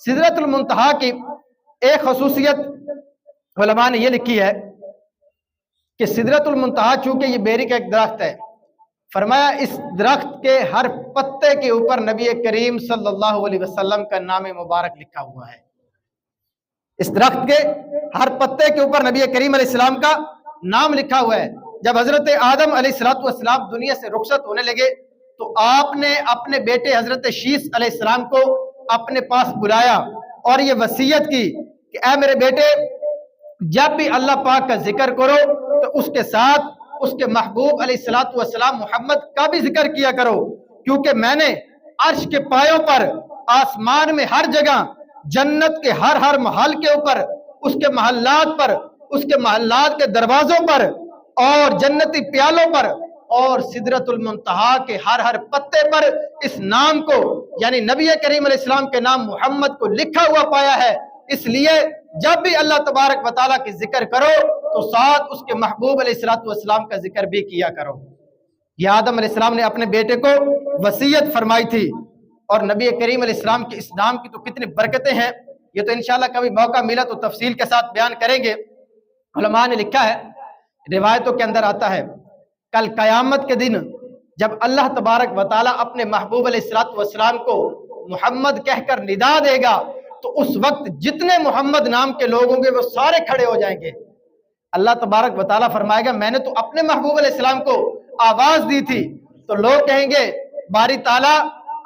सिदरतुल मुंतहा की एक खसूसियत उलमा ने ये लिखी है कि सिदरतुल मुंतहा चूंकि ये बेरी का एक दरख्त है, फरमाया इस दरख्त के हर पत्ते के ऊपर नबी करीम सल्लल्लाहु अलैहि वसल्लम का नाम मुबारक लिखा हुआ है। इस दरख्त के हर पत्ते के ऊपर नबी करीम अलैहिस्सलाम का नाम लिखा हुआ है। जब हजरत आदम अलैहिस्सलातु वस्सलाम दुनिया से रुखसत होने लगे तो आपने अपने बेटे हजरत शीस अलैहिस्सलाम को अपने पास बुलाया और ये वसीयत की कि ऐ मेरे बेटे, जब भी अल्लाह पाक का जिक्र करो तो उसके साथ उसके महबूब अलैहिस्सलातु वस्सलाम मोहम्मद का भी जिक्र किया करो, क्योंकि मैंने अर्श के पायों पर, आसमान में हर जगह, जन्नत के हर हर महल के ऊपर, उसके महल्लात पर, उसके महल्लात के दरवाजों पर और जन्नती प्यालों पर और सिदरतुल मुंतहा के हर हर पत्ते पर इस नाम को यानी नबी करीम अलैहिस्सलाम के नाम मोहम्मद को लिखा हुआ पाया है। इसलिए जब भी अल्लाह तबारक व तआला की जिक्र करो तो साथ उसके महबूब अलैहिस्सलातु वस्सलाम का जिक्र भी किया करो। यह आदम अलैहिस्सलाम ने अपने बेटे को वसीयत फरमाई थी और नबी करीम अलैहिस्सलाम के इस नाम की तो कितनी बरकतें हैं, ये तो इंशाल्लाह कभी मौका मिला तो तफसील के साथ बयान करेंगे। उलमा ने लिखा है, रिवायतों के अंदर आता है, कल कयामत के दिन जब अल्लाह तबारक व तआला अपने महबूब अलैहिस्सलातु वस्सलाम को मोहम्मद कहकर निदा देगा तो उस वक्त जितने मोहम्मद नाम के लोग होंगे वो सारे खड़े हो जाएंगे। अल्लाह तबारक व तआला फरमाएगा मैंने तो अपने महबूब अलैहिस्सलाम को आवाज दी थी, तो लोग कहेंगे बारी ताला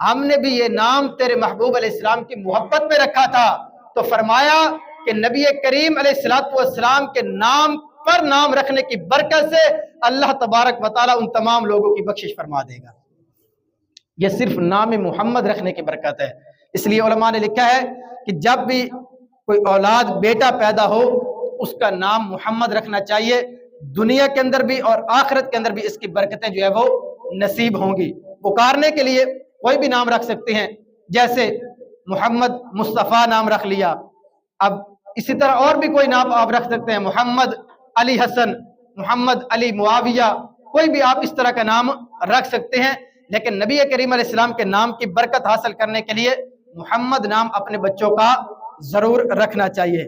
हमने भी ये नाम तेरे महबूब अलैहिस्सलाम की मोहब्बत में रखा था। तो फरमाया कि नबी करीम अलैहिस्सलातु वस्सलाम के नाम पर नाम रखने की बरकत से अल्लाह तबारक व तआला उन तमाम लोगों की बख्शिश फरमा देगा। यह सिर्फ नाम मोहम्मद रखने की बरकत है। इसलिए उलमा ने लिखा है कि जब भी कोई औलाद बेटा पैदा हो उसका नाम मोहम्मद रखना चाहिए। दुनिया के अंदर भी और आखिरत के अंदर भी इसकी बरकतें जो है वो नसीब होंगी। पुकारने के लिए कोई भी नाम रख सकते हैं, जैसे मोहम्मद मुस्तफ़ा नाम रख लिया। अब इसी तरह और भी कोई नाम आप रख सकते हैं, मोहम्मद अली हसन, मोहम्मद अली मुआविया, कोई भी आप इस तरह का नाम रख सकते हैं। लेकिन नबी करीम अलैहिस्सलाम के नाम की बरकत हासिल करने के लिए मोहम्मद नाम अपने बच्चों का जरूर रखना चाहिए।